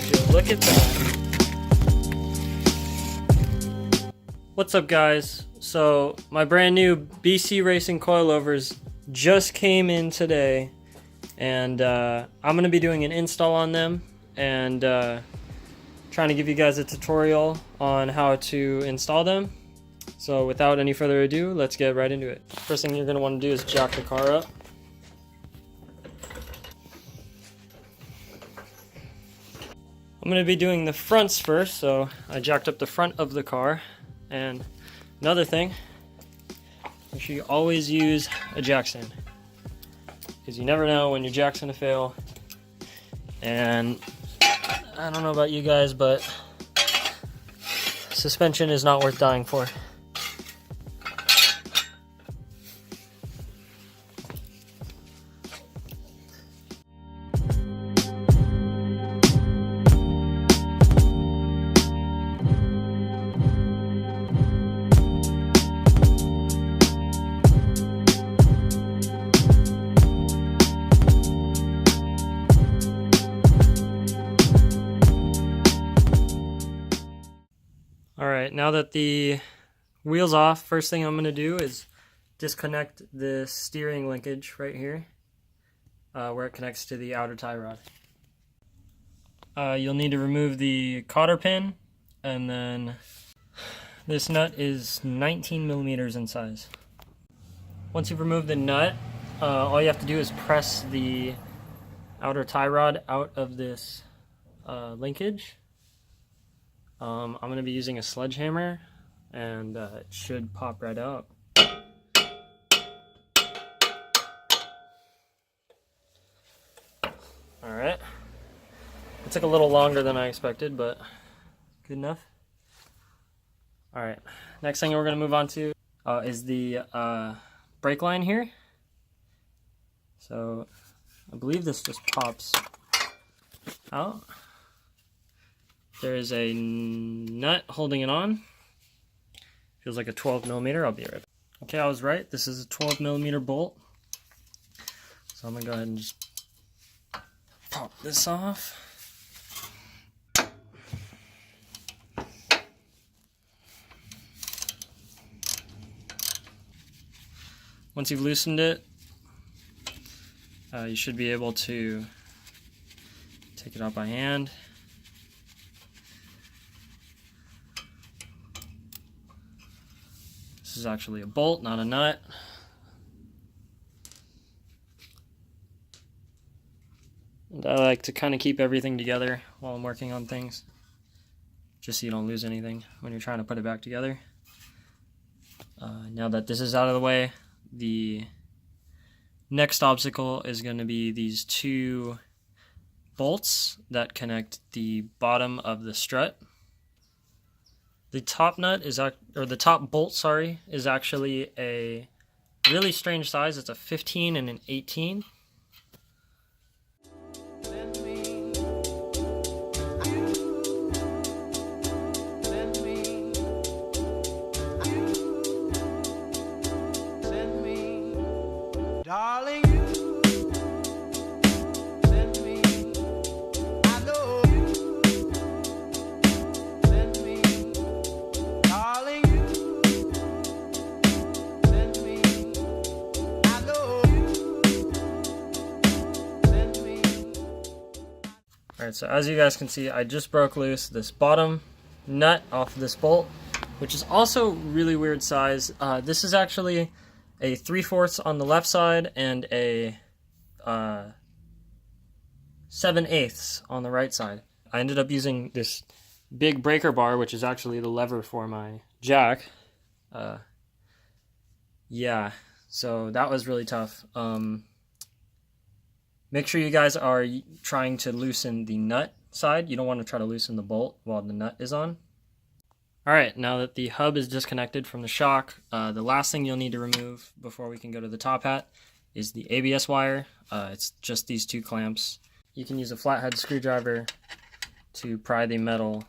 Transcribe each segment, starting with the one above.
you look at that. What's up, guys? So my brand new BC Racing coilovers just came in today, and I'm going to be doing an install on them and trying to give you guys a tutorial on how to install them. So without any further ado, let's get right into it. First thing you're going to want to do is jack the car up. I'm going to be doing the fronts first, so I jacked up the front of the car. And another thing, make sure you always use a jack stand, because you never know when your jack's going to fail. And I don't know about you guys, but suspension is not worth dying for. Alright, now that the wheel's off, first thing I'm going to do is disconnect the steering linkage right here, where it connects to the outer tie rod. You'll need to remove the cotter pin, and then this nut is 19 millimeters in size. Once you've removed the nut, all you have to do is press the outer tie rod out of this linkage. I'm going to be using a sledgehammer, and it should pop right out. Alright. It took a little longer than I expected, but good enough. Alright, next thing we're going to move on to is the brake line here. So I believe this just pops out. There is a nut holding it on. Feels like a 12 millimeter. I'll be right back. Okay, I was right. This is a 12 millimeter bolt. So I'm going to go ahead and just pop this off. Once you've loosened it, you should be able to take it out by hand. This is actually a bolt, not a nut. And I like to kind of keep everything together while I'm working on things, just so you don't lose anything when you're trying to put it back together. Now that this is out of the way, the next obstacle is going to be these two bolts that connect the bottom of the strut. The top nut is, or the top bolt, sorry, is actually a really strange size. It's a 15 and an 18. Darling, Alright, so as you guys can see, I just broke loose this bottom nut off of this bolt, which is also really weird size. This is actually a 3/4 on the left side and a 7/8 on the right side. I ended up using this big breaker bar, which is actually the lever for my jack. Yeah, so that was really tough. Make sure you guys are trying to loosen the nut side. You don't want to try to loosen the bolt while the nut is on. Alright, now that the hub is disconnected from the shock, the last thing you'll need to remove before we can go to the top hat is the ABS wire. It's just these two clamps. You can use a flathead screwdriver to pry the metal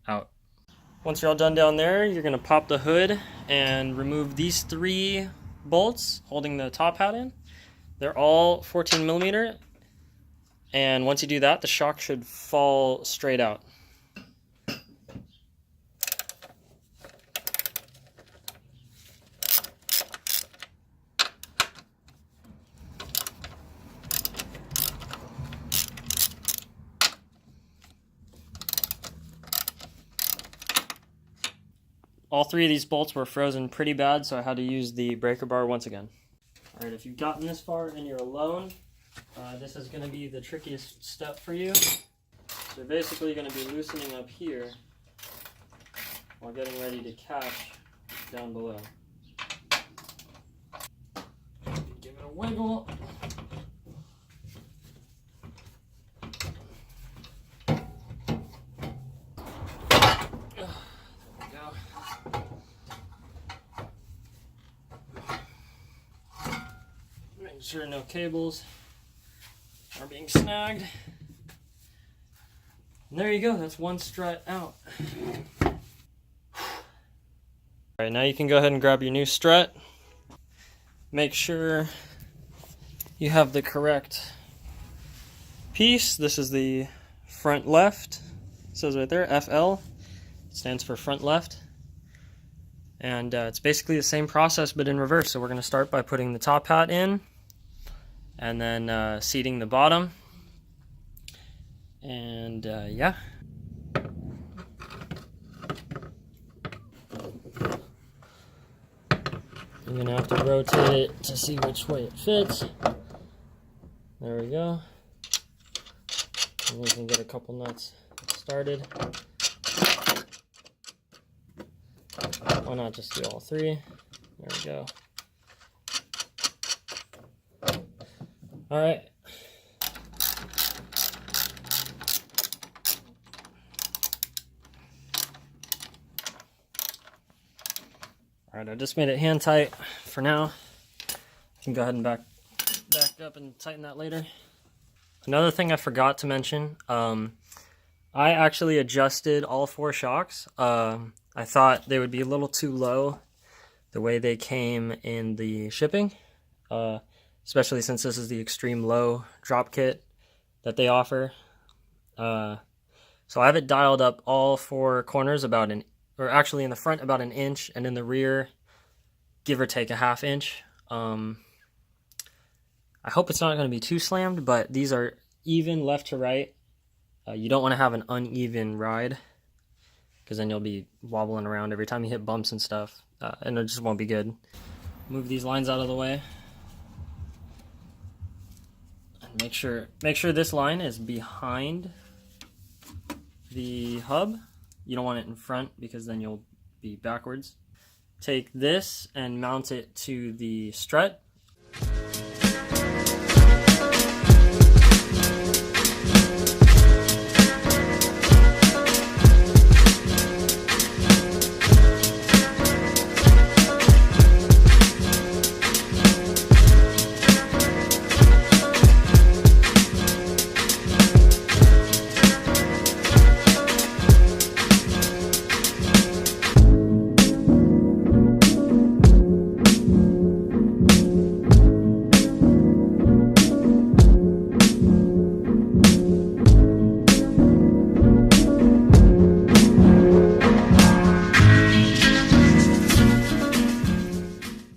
out. Once you're all done down there, you're going to pop the hood and remove these three bolts holding the top hat in. They're all 14 millimeter, And once you do that, the shock should fall straight out. All three of these bolts were frozen pretty bad, so I had to use the breaker bar once again. All right, if you've gotten this far and you're alone, this is going to be the trickiest step for you. So you're basically going to be loosening up here while getting ready to catch down below. Give it a wiggle. Make sure no cables are being snagged. And there you go, that's one strut out. Alright, now you can go ahead and grab your new strut. Make sure you have the correct piece. This is the front left. It says right there, FL. It stands for front left. And it's basically the same process but in reverse. So we're going to start by putting the top hat in, and then seating the bottom. And yeah. You're going to have to rotate it to see which way it fits. There we go. And we can get a couple nuts started. Why not just do all three? There we go. Alright. Alright, I just made it hand tight for now. You can go ahead and back up and tighten that later. Another thing I forgot to mention, I actually adjusted all four shocks. I thought they would be a little too low the way they came in the shipping, especially since this is the extreme low drop kit that they offer. So I have it dialed up all four corners or actually in the front about 1 inch, and in the rear, give or take a 1/2 inch. I hope it's not going to be too slammed, but these are even left to right. You don't want to have an uneven ride, because then you'll be wobbling around every time you hit bumps and stuff, and it just won't be good. Move these lines out of the way. And make sure this line is behind the hub. You don't want it in front, because then you'll be backwards. Take this and mount it to the strut.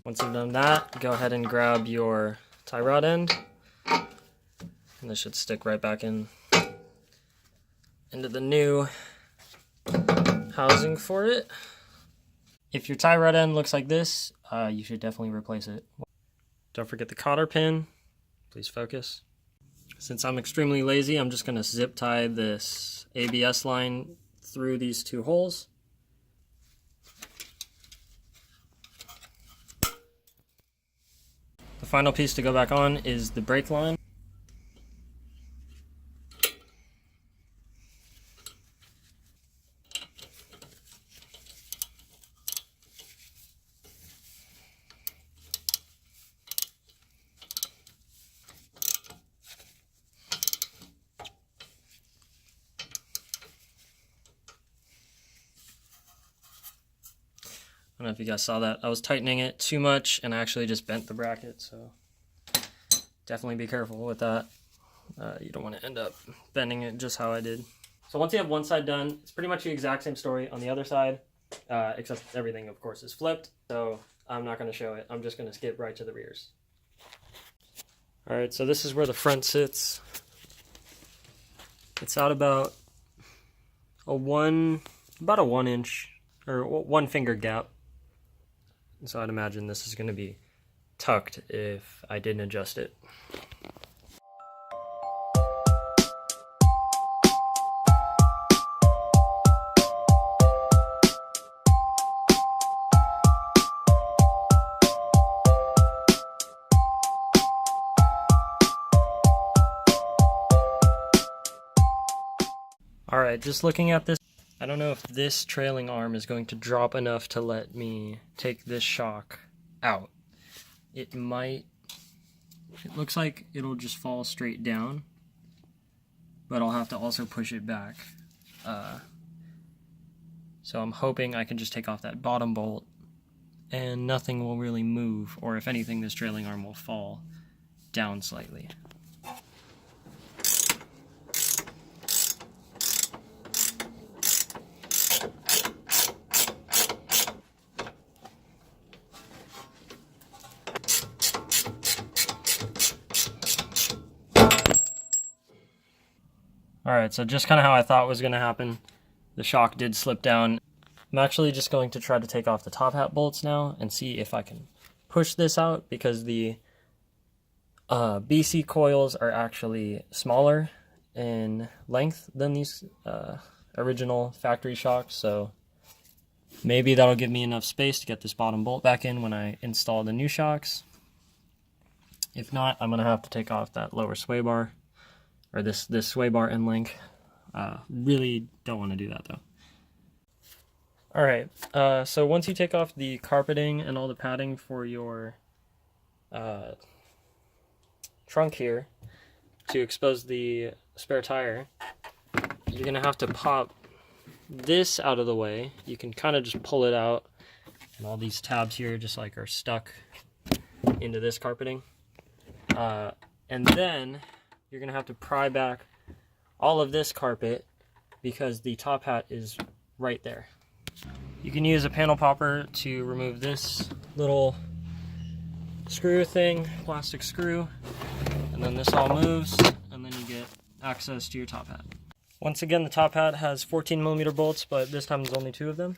Once you've done that, go ahead and grab your tie rod end, and this should stick right back into the new housing for it. If your tie rod end looks like this, you should definitely replace it. Don't forget the cotter pin. Please focus. Since I'm extremely lazy, I'm just going to zip tie this ABS line through these two holes. The final piece to go back on is the brake line. I don't know if you guys saw that. I was tightening it too much and I actually just bent the bracket, so definitely be careful with that. You don't want to end up bending it just how I did. So once you have one side done, it's pretty much the exact same story on the other side, except everything, of course, is flipped. So I'm not going to show it. I'm just going to skip right to the rears. All right, so this is where the front sits. It's out about a 1 inch or 1 finger gap. So I'd imagine this is going to be tucked if I didn't adjust it. Alright, just looking at this, I don't know if this trailing arm is going to drop enough to let me take this shock out. It might. It looks like it'll just fall straight down, but I'll have to also push it back. So I'm hoping I can just take off that bottom bolt and nothing will really move, or if anything, this trailing arm will fall down slightly. Alright, so just kind of how I thought was going to happen. The shock did slip down. I'm actually just going to try to take off the top hat bolts now and see if I can push this out, because the BC coils are actually smaller in length than these original factory shocks, so maybe that'll give me enough space to get this bottom bolt back in when I install the new shocks. If not, I'm going to have to take off that lower sway bar, or this sway bar end link. Really don't want to do that though. Alright, so once you take off the carpeting and all the padding for your trunk here to expose the spare tire, you're going to have to pop this out of the way. You can kind of just pull it out, and all these tabs here just like are stuck into this carpeting. And then you're going to have to pry back all of this carpet because the top hat is right there. You can use a panel popper to remove this little screw thing, plastic screw, and then this all moves, and then you get access to your top hat. Once again, the top hat has 14mm bolts, but this time there's only 2 of them.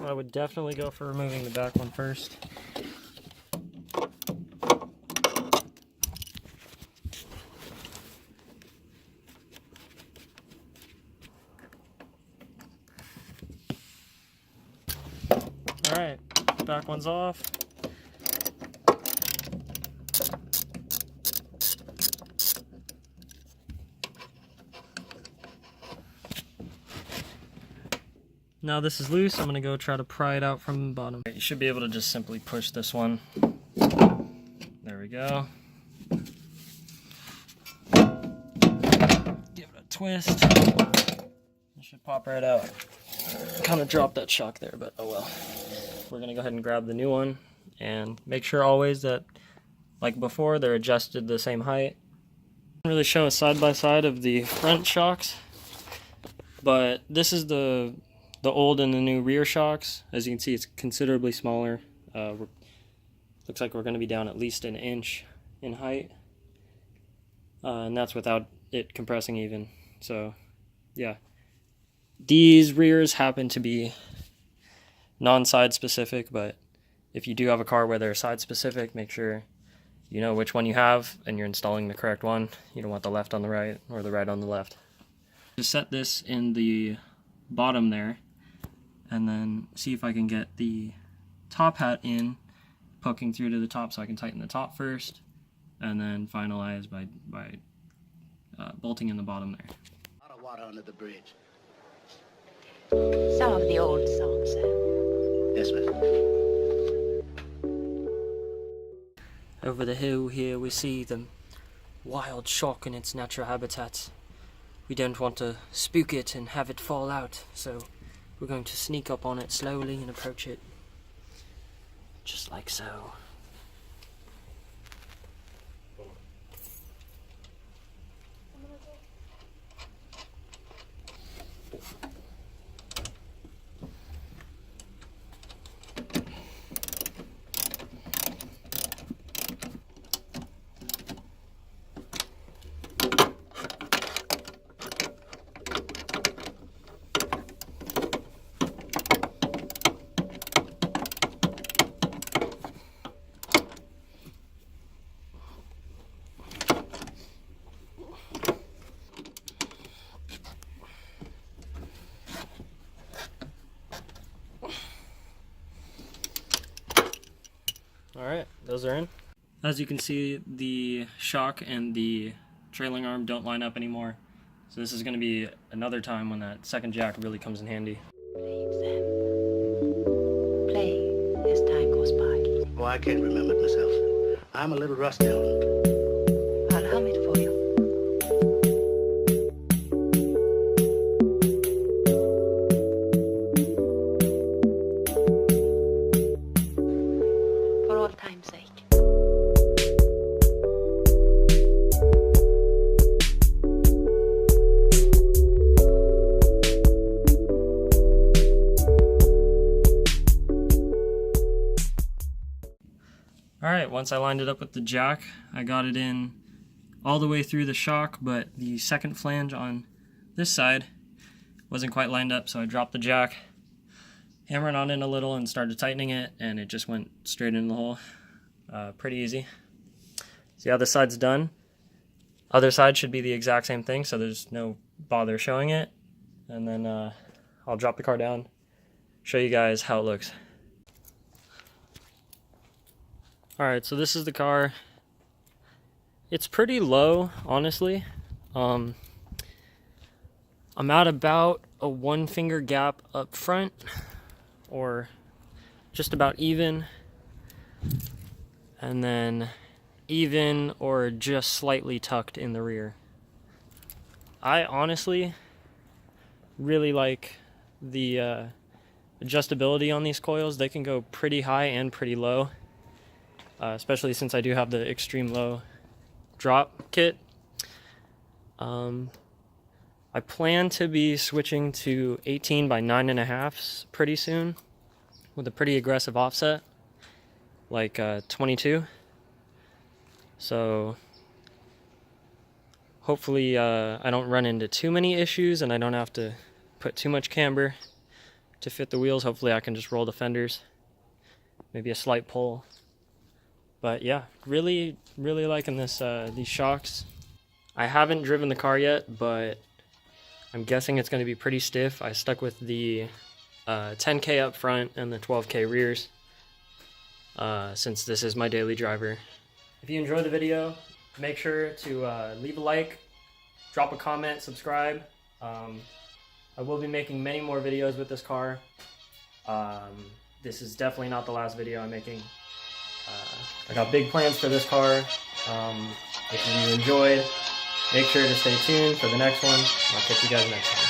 I would definitely go for removing the back one first. Alright, back one's off. Now this is loose, I'm going to go try to pry it out from the bottom. You should be able to just simply push this one. There we go. Give it a twist. It should pop right out. Kind of dropped that shock there, but oh well. We're going to go ahead and grab the new one and make sure always that, like before, they're adjusted the same height. I don't really show a side-by-side of the front shocks, but this is the old and the new rear shocks. As you can see, it's considerably smaller. Looks like we're going to be down at least an inch in height, and that's without it compressing even. So yeah, these rears happen to be non-side specific, but if you do have a car where they're side specific, make sure you know which one you have and you're installing the correct one. You don't want the left on the right or the right on the left. Just set this in the bottom there, and then see if I can get the top hat in, poking through to the top, so I can tighten the top first, and then finalize by bolting in the bottom there. A lot of water under the bridge. Some of the old songs, sir. Yes, ma'am. Over the hill here we see the wild shark in its natural habitat. We don't want to spook it and have it fall out, so we're going to sneak up on it slowly and approach it. Just like so. Alright, those are in. As you can see, the shock and the trailing arm don't line up anymore. So this is going to be another time when that second jack really comes in handy. Play as time goes by. Oh, I can't remember it myself. I'm a little rusty on it. I'll hum it for you. For all time's sake. Alright, once I lined it up with the jack, I got it in all the way through the shock, but the second flange on this side wasn't quite lined up, so I dropped the jack, hammered on it a little, and started tightening it, and it just went straight in the hole. Pretty easy. See how this side's done? Other side should be the exact same thing, so there's no bother showing it. And then I'll drop the car down, show you guys how it looks. Alright, so this is the car. It's pretty low, honestly. I'm at about a 1 finger gap up front, or just about even, and then even or just slightly tucked in the rear. I honestly really like the adjustability on these coils. They can go pretty high and pretty low. Especially since I do have the extreme low drop kit. I plan to be switching to 18 by 9.5 pretty soon with a pretty aggressive offset, like 22. So hopefully I don't run into too many issues and I don't have to put too much camber to fit the wheels. Hopefully I can just roll the fenders, maybe a slight pull. But yeah, really liking this these shocks. I haven't driven the car yet, but I'm guessing it's going to be pretty stiff. I stuck with the 10K up front and the 12K rears since this is my daily driver. If you enjoyed the video, make sure to leave a like, drop a comment, subscribe. I will be making many more videos with this car. This is definitely not the last video I'm making. I got big plans for this car. If you enjoyed, make sure to stay tuned for the next one. I'll catch you guys next time.